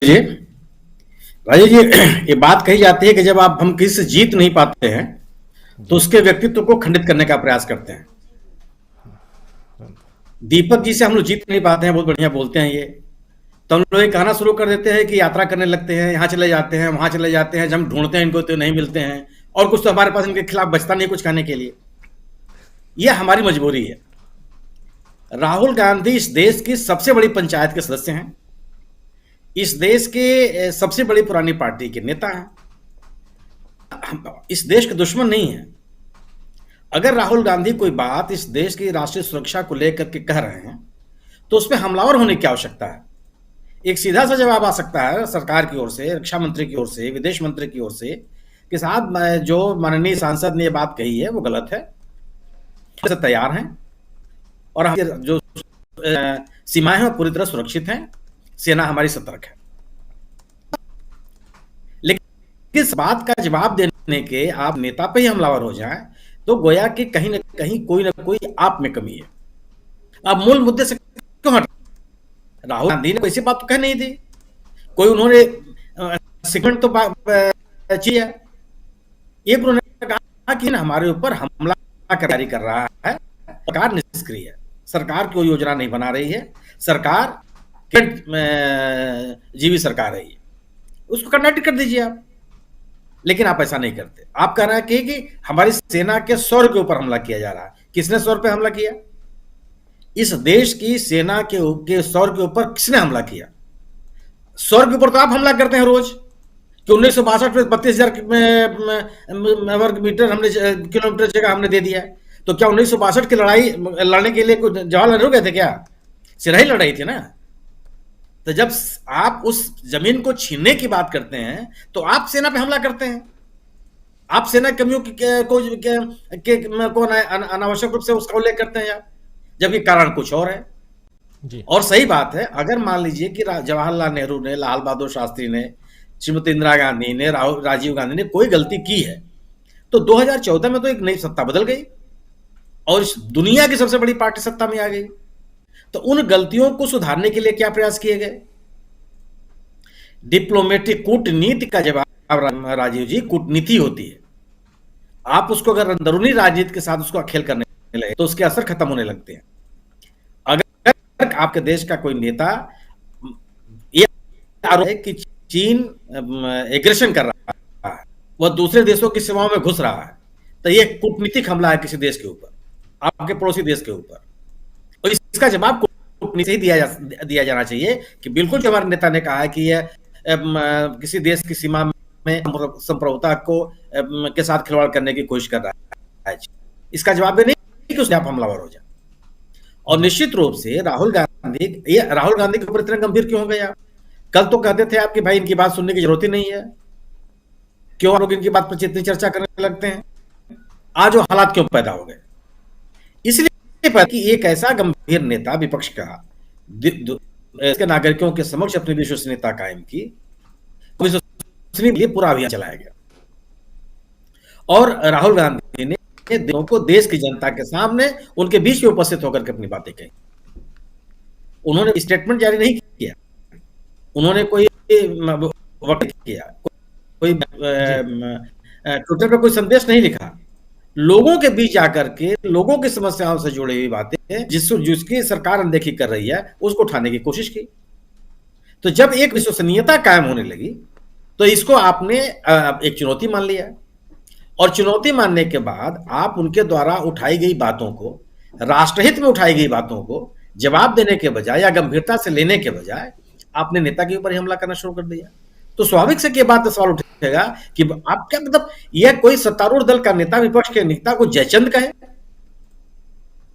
जी राजीव जी, ये बात कही जाती है कि जब हम किसी से जीत नहीं पाते हैं तो जी। उसके व्यक्तित्व को खंडित करने का प्रयास करते हैं। दीपक जी से हम लोग जीत नहीं पाते हैं, बहुत बढ़िया बोलते हैं ये, तो हम लोग ये कहना शुरू कर देते हैं कि यात्रा करने लगते हैं, यहाँ चले जाते हैं, वहां चले जाते हैं, जब हम ढूंढते हैं इनको तो नहीं मिलते हैं, और कुछ तो हमारे पास इनके खिलाफ बचता नहीं कुछ कहने के लिए। यह हमारी मजबूरी है। राहुल गांधी इस देश की सबसे बड़ी पंचायत के सदस्य हैं, इस देश के सबसे बड़ी पुरानी पार्टी के नेता हैं, इस देश के दुश्मन नहीं है। अगर राहुल गांधी कोई बात इस देश की राष्ट्रीय सुरक्षा को लेकर के कह रहे हैं तो उसमें हमलावर होने की आवश्यकता है। एक सीधा सा जवाब आ सकता है सरकार की ओर से, रक्षा मंत्री की ओर से, विदेश मंत्री की ओर से कि साहब जो माननीय सांसद ने ये बात कही है वो गलत है, से तैयार हैं और हम जो सीमाएं हैं पूरी तरह सुरक्षित हैं, सेना हमारी सतर्क है। लेकिन इस बात का जवाब देने के आप नेता पे ही हमलावर हो जाएं तो गोया कि कहीं ना कहीं कोई ना कोई आप में कमी है। अब मूल मुद्दे से क्यों हट? राहुल गांधी ने ऐसी बात तो कह नहीं दी, कोई उन्होंने सेगमेंट तो चाहिए। एक उन्होंने कहा कि हमारे ऊपर हमला जारी कर रहा है, सरकार निष्क्रिय है, सरकार कोई योजना नहीं बना रही है, सरकार जीवी सरकार है, उसको कर्नाटक कर दीजिए आप। लेकिन आप ऐसा नहीं करते, आप कह रहे हैं कि हमारी सेना के सौर के ऊपर हमला किया जा रहा है। किसने सौर पे हमला किया? इस देश की सेना के सौर के ऊपर किसने हमला किया? सौर के ऊपर तो आप हमला करते हैं रोज कि 1962 में 32,000 वर्ग मीटर हमने किलोमीटर जगह हमने दे दिया है। तो क्या 1962 की लड़ाई लड़ने के लिए जवाहरलाल नेहरू गए थे क्या? सिराही लड़ाई थी ना। तो जब आप उस जमीन को छीनने की बात करते हैं तो आप सेना पे हमला करते हैं, आप सेना कमियों को अनावश्यक रूप से उसका उल्लेख करते हैं आप, जबकि कारण कुछ और है। जी। और सही बात है, अगर मान लीजिए कि जवाहरलाल नेहरू ने, लाल बहादुर शास्त्री ने, श्रीमती इंदिरा गांधी ने, राजीव गांधी ने कोई गलती की है तो 2014 में तो एक नई सत्ता बदल गई और इस दुनिया की सबसे बड़ी पार्टी सत्ता में आ गई। तो उन गलतियों को सुधारने के लिए क्या प्रयास किए गए? डिप्लोमेटिक, कूटनीति का जवाब राजीव जी कूटनीति होती है। आप उसको अगर अंदरूनी राजनीति के साथ उसको खेल करने लगे तो उसके असर खत्म होने लगते हैं। अगर आपके देश का कोई नेता ये आरोप है कि चीन एग्रेशन कर रहा है, वह दूसरे देशों की सीमाओं में घुस रहा है, तो यह कूटनीतिक हमला है किसी देश के ऊपर, आपके पड़ोसी देश के ऊपर। और इसका जवाब कूटनीति से ही दिया जाना चाहिए कि बिल्कुल जो हमारे नेता ने कहा है कि यह किसी देश की सीमा में संप्रभुता को के साथ खिलवाड़ करने की कोशिश कर रहा है, इसका जवाब नहीं कि उसने आप हमलावर हो जाए। और निश्चित रूप से राहुल गांधी के ऊपर इतना गंभीर क्यों हो गए आप? कल तो कहते थे आप कि भाई इनकी बात सुनने की जरूरत ही नहीं है, क्यों लोग इनकी बात पर इतनी चर्चा करने लगते हैं? आज वो हालात क्यों पैदा हो गए? इसलिए कि एक ऐसा गंभीर नेता विपक्ष का इसके नागरिकों के समक्ष अपनी विश्वसनीयता कायम की, विश्वसनीय पूरा अभियान चलाया गया और राहुल गांधी ने को देश की जनता के सामने उनके बीच में उपस्थित होकर के अपनी बातें कही। उन्होंने स्टेटमेंट जारी नहीं किया, उन्होंने कोई किया, कोई ट्विटर पर कोई संदेश नहीं लिखा, लोगों के बीच जाकर के लोगों की समस्याओं से जुड़ी हुई बातें जिसकी सरकार अनदेखी कर रही है उसको उठाने की कोशिश की। तो जब एक विश्वसनीयता कायम होने लगी तो इसको आपने एक चुनौती मान लिया और चुनौती मानने के बाद आप उनके द्वारा उठाई गई बातों को, राष्ट्रहित में उठाई गई बातों को जवाब देने के बजाय या गंभीरता से लेने के बजाय आपने नेता के ऊपर ही हमला करना शुरू कर दिया। तो स्वाभाविक से बात का सवाल उठेगा कि आप क्या मतलब यह कोई सत्तारूढ़ दल का नेता विपक्ष के नेता को जयचंद कहे?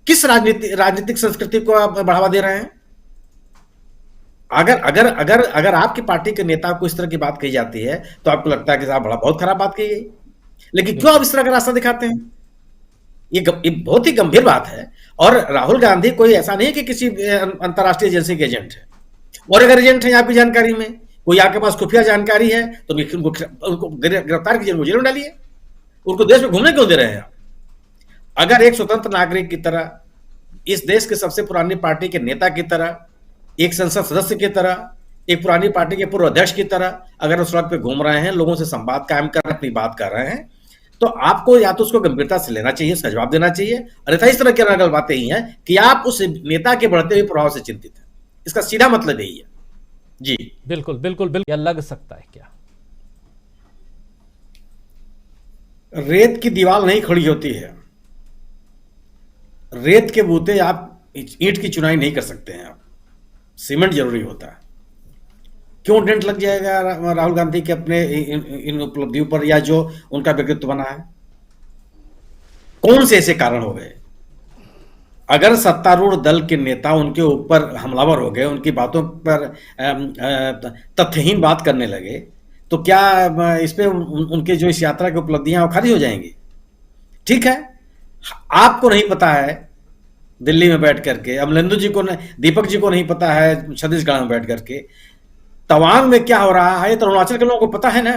किस राजनीतिक संस्कृति को आप बढ़ावा दे रहे हैं? अगर अगर अगर अगर आपकी पार्टी के नेता को इस तरह की बात कही जाती है तो आपको लगता है कि साहब बहुत खराब बात कही गई, लेकिन क्यों आप इस तरह का रास्ता दिखाते हैं? ये बहुत ही गंभीर बात है। और राहुल गांधी कोई ऐसा नहीं कि किसी अंतरराष्ट्रीय एजेंसी के एजेंट है, और अगर एजेंट है आपकी जानकारी में, कोई आपके पास खुफिया जानकारी है तो उनको गिरफ्तार कीजिए, उनको जेल में डालिए, उनको देश में घूमने क्यों दे रहे हैं आप? अगर एक स्वतंत्र नागरिक की तरह, इस देश के सबसे पुरानी पार्टी के नेता की तरह, एक संसद सदस्य की तरह एक पुरानी पार्टी के पूर्व अध्यक्ष की तरह अगर वो सड़क पे घूम रहे हैं, लोगों से संवाद कायम कर रहे हैं, अपनी बात कर रहे हैं, तो आपको या तो उसको गंभीरता से लेना चाहिए, उसका जवाब देना चाहिए, अन्यथा इस तरह की अनर्गल बातें ही हैं कि आप उस नेता के बढ़ते हुए प्रभाव से चिंतित हैं। इसका सीधा मतलब यही है। जी बिल्कुल बिल्कुल बिल्कुल। या लग सकता है क्या? रेत की दीवार नहीं खड़ी होती है, रेत के बूते आप ईंट की चुनाई नहीं कर सकते हैं। आप सीमेंट जरूरी होता है। क्यों डेंट लग जाएगा राहुल गांधी के अपने इन उपलब्धियों पर, या जो उनका व्यक्तित्व बना है? कौन से ऐसे कारण हो गए? अगर सत्तारूढ़ दल के नेता उनके ऊपर हमलावर हो गए, उनकी बातों पर तथ्यहीन बात करने लगे, तो क्या इस पे उनके जो इस यात्रा की उपलब्धियां खारिज हो जाएंगी? ठीक है, आपको नहीं पता है दिल्ली में बैठ करके, अमलेंदु जी को दीपक जी को नहीं पता है छत्तीसगढ़ में बैठ करके, तवांग में क्या हो रहा है तो अरुणाचल के लोगों को पता है ना,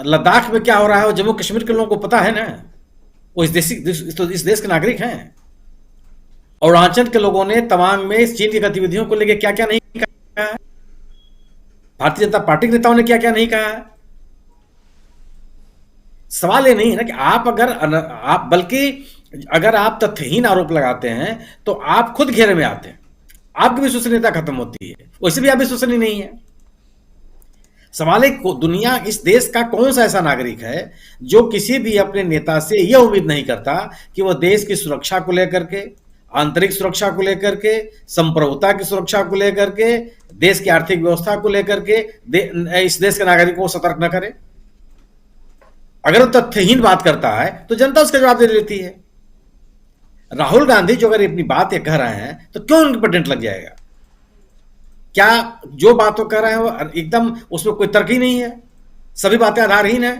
लद्दाख में क्या हो रहा है वो जम्मू कश्मीर के लोगों को पता है ना, वो इस देश के नागरिक हैं। अरुणाचल के लोगों ने तवांग में चीन की गतिविधियों को लेकर क्या क्या नहीं कहा है, भारतीय जनता पार्टी के नेताओं ने क्या क्या नहीं कहा है। सवाल ये नहीं है ना कि आप बल्कि अगर आप तथ्यहीन आरोप लगाते हैं तो आप खुद घेरे में आते हैं, आपकी विश्वसनीयता खत्म होती है, वैसे भी आप विश्वसनीय नहीं है। सवाल है दुनिया, इस देश का कौन सा ऐसा नागरिक है जो किसी भी अपने नेता से यह उम्मीद नहीं करता कि वह देश की सुरक्षा को लेकर के, आंतरिक सुरक्षा को लेकर के, संप्रभुता की सुरक्षा को लेकर के, देश की आर्थिक व्यवस्था को लेकर के इस देश के नागरिकों को सतर्क न करे। अगर वो तथ्यहीन बात करता है तो जनता उसका जवाब दे लेती है। राहुल गांधी जो अगर अपनी बात ये कह रहे हैं तो क्यों उनके पर डेंट लग जाएगा? क्या जो बात वो कह रहे हैं वो एकदम उसमें कोई तर्क ही नहीं है, सभी बातें आधारहीन है,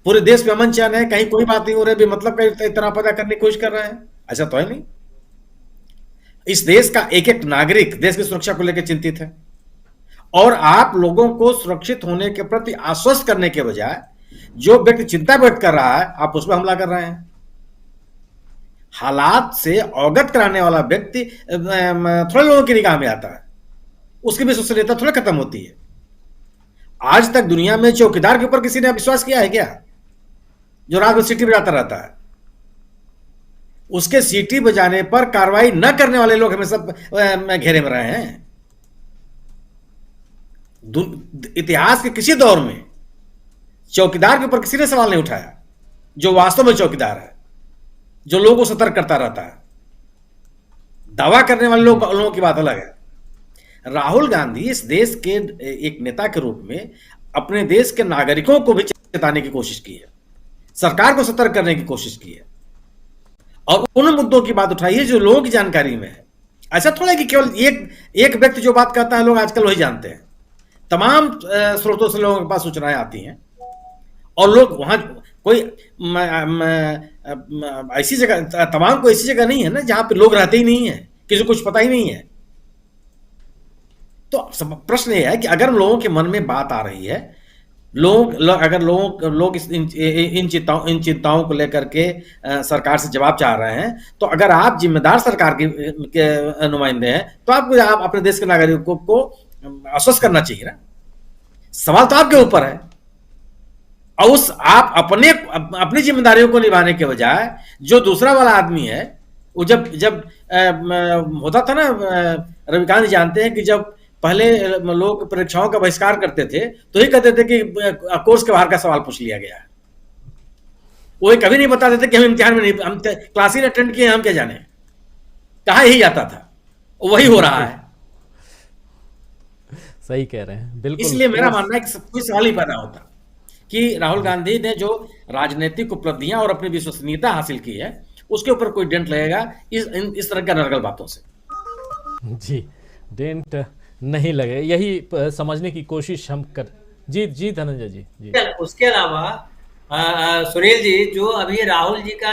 पूरे देश में अमन चैन है, कहीं कोई बात नहीं हो रही, मतलब का इतना पैदा करने की कोशिश कर रहे हैं? ऐसा तो है नहीं। इस देश का एक एक नागरिक देश की सुरक्षा को लेकर चिंतित है, और आप लोगों को सुरक्षित होने के प्रति आश्वस्त करने के बजाय जो व्यक्ति चिंता व्यक्त कर रहा है आप उस पर हमला कर रहे हैं। हालात से अवगत कराने वाला व्यक्ति थोड़े लोगों की निगाह में आता है, उसकी विश्वसनीयता थोड़ा खत्म होती है। आज तक दुनिया में चौकीदार के ऊपर किसी ने विश्वास किया है क्या, जो रात में सीटी बजाता रहता है? उसके सीटी बजाने पर कार्रवाई न करने वाले लोग हमेशा घेरे में रहे हैं। इतिहास के किसी दौर में चौकीदार के ऊपर किसी ने सवाल नहीं उठाया, जो वास्तव में चौकीदार है, जो लोगों को सतर्क करता रहता है। दावा करने वाले लोगों की बात अलग है। राहुल गांधी इस देश के एक नेता के रूप में अपने देश के नागरिकों को भी चेताने की कोशिश की है, सरकार को सतर्क करने की कोशिश की है, और उन मुद्दों की बात उठाई है जो लोगों की जानकारी में है। ऐसा थोड़ा है कि केवल एक व्यक्ति जो बात कहता है लोग आजकल वही जानते हैं। तमाम स्रोतों से लोगों के पास सूचनाएं आती हैं, और लोग वहां कोई ऐसी जगह, तमाम कोई ऐसी जगह नहीं है ना जहां पे लोग रहते ही नहीं है, किसी को कुछ पता ही नहीं है। तो प्रश्न ये है कि अगर लोगों के मन में बात आ रही है, अगर लोग इन चिंताओं को लेकर के सरकार से जवाब चाह रहे हैं, तो अगर आप जिम्मेदार सरकार के नुमाइंदे हैं तो आप अपने देश के नागरिकों को आश्वस्त करना चाहिए ना। सवाल तो आपके ऊपर है, और आप अपनी जिम्मेदारियों को निभाने के बजाय जो दूसरा वाला आदमी है, वो जब होता था ना, रविकांत जानते हैं कि जब पहले लोग परीक्षाओं का बहिष्कार करते थे तो ही कहते थे कि कोर्स के बाहर का सवाल पूछ लिया गया है। वो कभी नहीं बताते थे कि हम इम्तिहान में नहीं, हम क्लास ही अटेंड किए, हम क्या जाने, कहा यही आता था, वही हो रहा है। सही कह रहे हैं, बिल्कुल। इसलिए मेरा मानना है कि कोई सवाल ही पैदा होता कि राहुल गांधी ने जो राजनीतिक उपलब्धियां और अपनी विश्वसनीयता हासिल की है उसके ऊपर कोई डेंट लगेगा इस तरह के नरगल बातों से। जी, डेंट नहीं लगे, यही समझने की कोशिश हम कर। जी धनंजय जी। उसके अलावा सुनील जी, जो अभी राहुल जी का